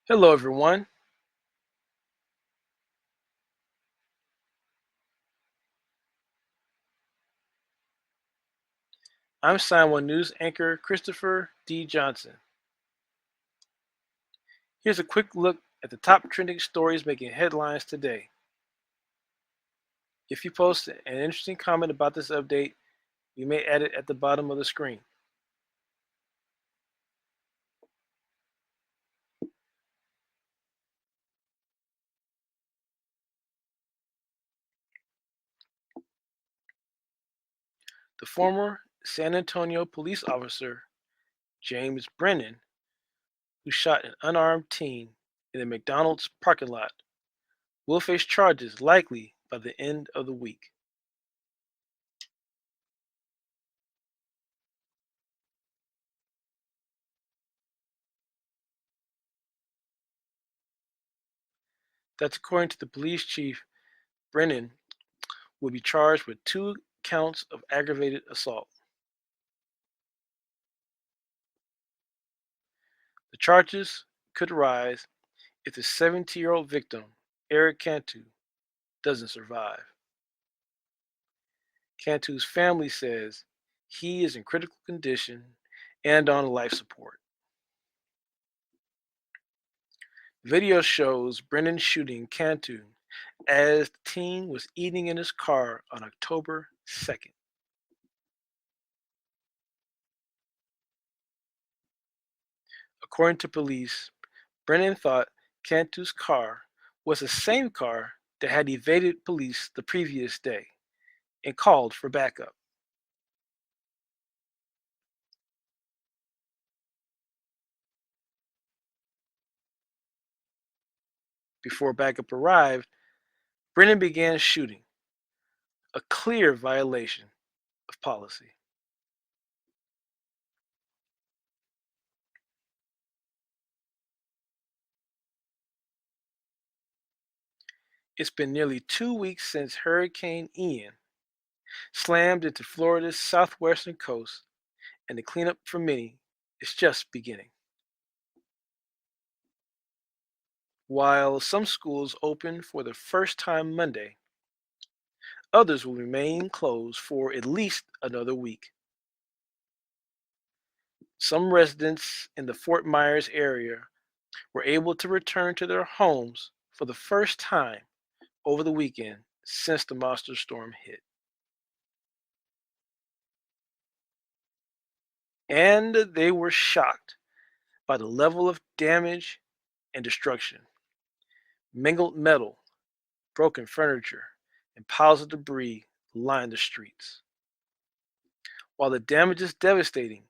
Hello, everyone. I'm Sign1News anchor Christopher D. Johnson. Here's a quick look at the top trending stories making headlines today. If you post an interesting comment about this update, you may add it at the bottom of the screen. The former San Antonio police officer, James Brennan, who shot an unarmed teen in a McDonald's parking lot, will face charges likely by the end of the week. That's according to the police chief. Brennan will be charged with 2 counts of aggravated assault. The charges could rise if the 70-year-old victim, Eric Cantu, doesn't survive. Cantu's family says he is in critical condition and on life support. Video shows Brennan shooting Cantu as the teen was eating in his car on October 2nd. According to police, Brennan thought Cantu's car was the same car that had evaded police the previous day and called for backup. Before backup arrived, Brennan began shooting, a clear violation of policy. It's been nearly 2 weeks since Hurricane Ian slammed into Florida's southwestern coast, and the cleanup for many is just beginning. While some schools open for the first time Monday, others will remain closed for at least another week. Some residents in the Fort Myers area were able to return to their homes for the first time over the weekend since the monster storm hit. And they were shocked by the level of damage and destruction. Mangled metal, broken furniture, and piles of debris line the streets. While the damage is devastating,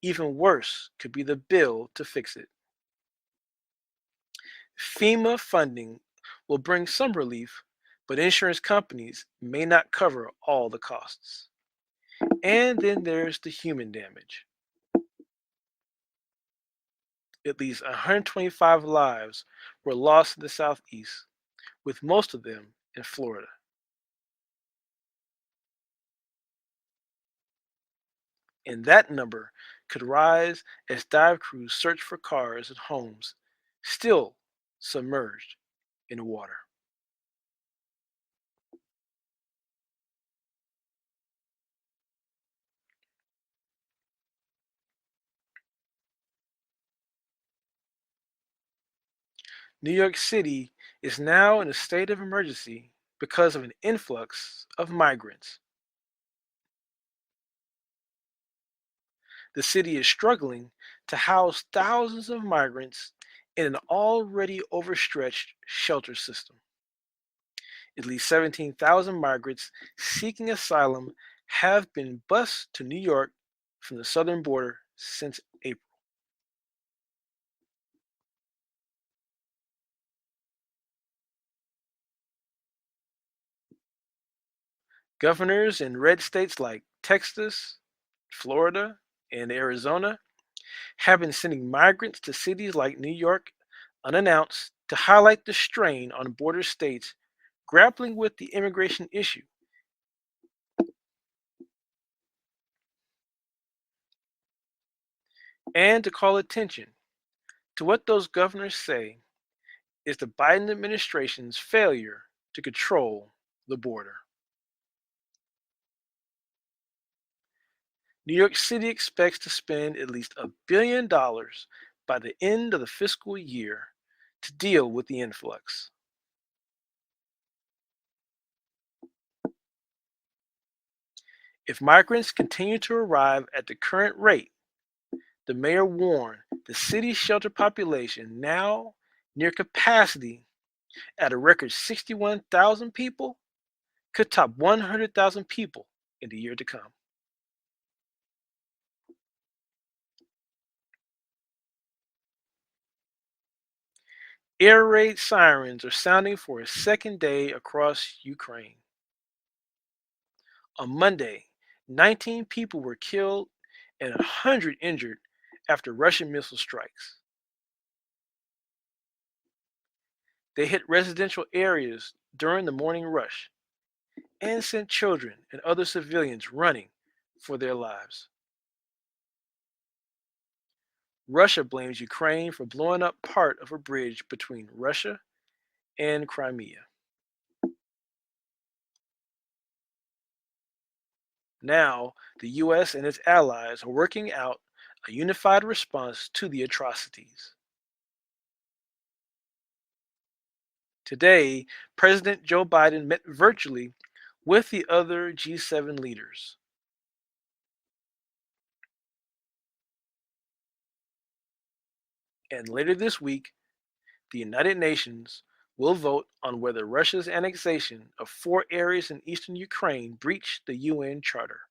even worse could be the bill to fix it. FEMA funding will bring some relief, but insurance companies may not cover all the costs. And then there's the human damage. At least 125 lives were lost in the Southeast, with most of them in Florida. And that number could rise as dive crews search for cars and homes still submerged in water. New York City is now in a state of emergency because of an influx of migrants. The city is struggling to house thousands of migrants in an already overstretched shelter system. At least 17,000 migrants seeking asylum have been bused to New York from the southern border since April. Governors in red states like Texas, Florida, and Arizona have been sending migrants to cities like New York unannounced to highlight the strain on border states grappling with the immigration issue and to call attention to what those governors say is the Biden administration's failure to control the border. New York City expects to spend at least $1 billion by the end of the fiscal year to deal with the influx. If migrants continue to arrive at the current rate, the mayor warned the city's shelter population, now near capacity at a record 61,000 people, could top 100,000 people in the year to come. Air raid sirens are sounding for a second day across Ukraine. On Monday, 19 people were killed and 100 injured after Russian missile strikes. They hit residential areas during the morning rush and sent children and other civilians running for their lives. Russia blames Ukraine for blowing up part of a bridge between Russia and Crimea. Now, the US and its allies are working out a unified response to the atrocities. Today, President Joe Biden met virtually with the other G7 leaders. And later this week, the United Nations will vote on whether Russia's annexation of 4 areas in eastern Ukraine breached the UN Charter.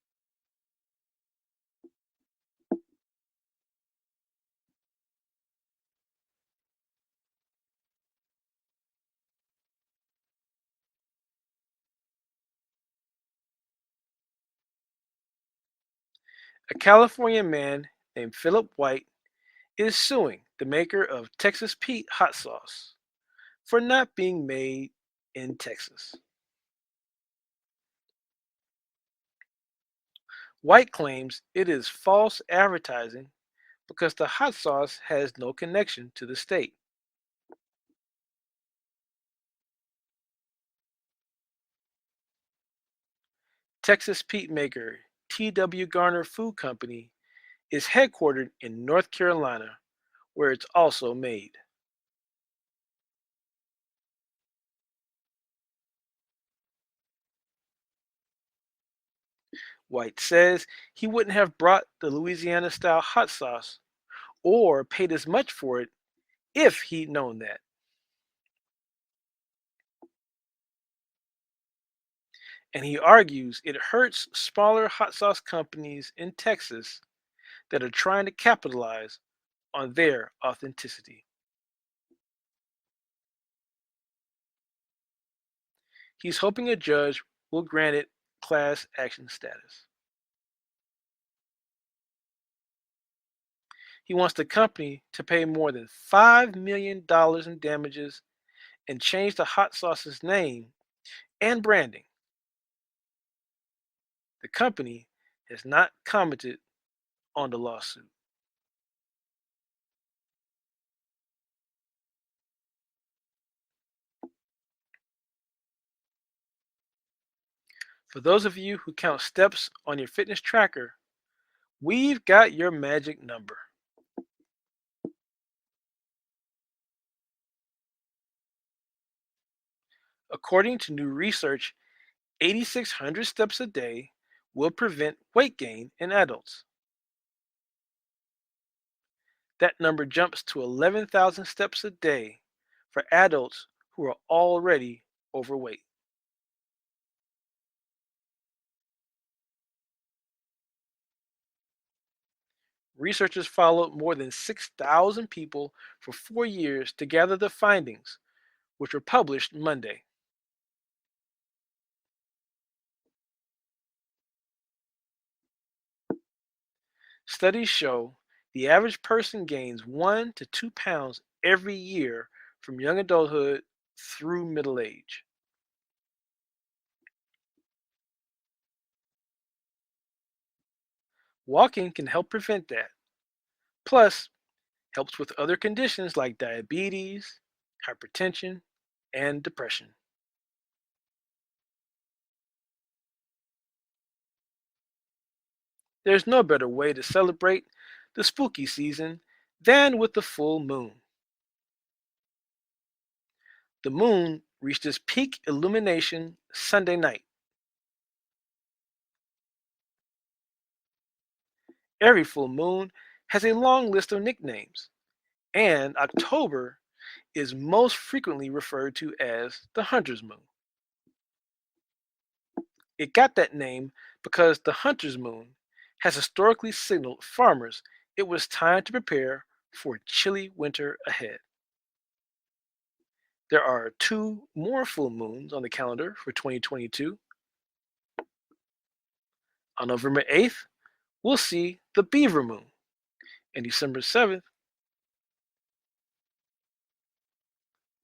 A California man named Philip White is suing the maker of Texas Pete hot sauce for not being made in Texas. White claims it is false advertising because the hot sauce has no connection to the state. Texas Pete maker T.W. Garner Food Company is headquartered in North Carolina, where it's also made. White says he wouldn't have brought the Louisiana style hot sauce or paid as much for it if he'd known that. And he argues it hurts smaller hot sauce companies in Texas that are trying to capitalize on their authenticity. He's hoping a judge will grant it class action status. He wants the company to pay more than $5 million in damages and change the hot sauce's name and branding. The company has not commented on the lawsuit. For those of you who count steps on your fitness tracker, we've got your magic number. According to new research, 8,600 steps a day will prevent weight gain in adults. That number jumps to 11,000 steps a day for adults who are already overweight. Researchers followed more than 6,000 people for 4 years to gather the findings, which were published Monday. Studies show the average person gains 1 to 2 pounds every year from young adulthood through middle age. Walking can help prevent that. Plus, Helps with other conditions like diabetes, hypertension, and depression. There's no better way to celebrate the spooky season than with the full moon. The moon reached its peak illumination Sunday night. Every full moon has a long list of nicknames, and October is most frequently referred to as the hunter's moon. It got that name because the hunter's moon has historically signaled farmers it was time to prepare for a chilly winter ahead. There are two more full moons on the calendar for 2022. On November 8th, we'll see the beaver moon, and December 7th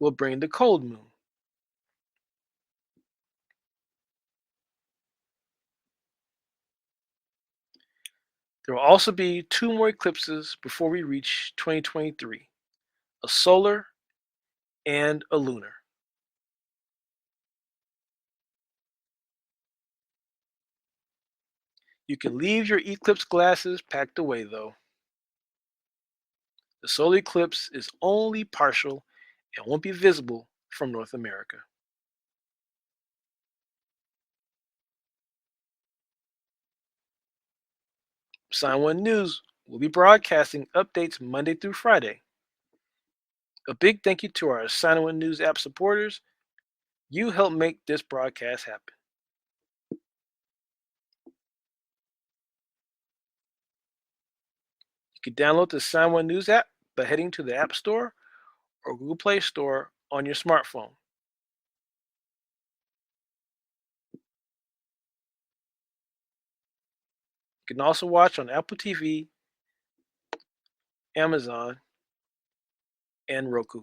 will bring the cold moon. There will also be two more eclipses before we reach 2023, a solar and a lunar. You can leave your eclipse glasses packed away though. The solar eclipse is only partial and won't be visible from North America. Sign1News will be broadcasting updates Monday through Friday. A big thank you to our Sign1News app supporters. You help make this broadcast happen. You can download the Sign1News app by heading to the App Store or Google Play Store on your smartphone. You can also watch on Apple TV, Amazon, and Roku.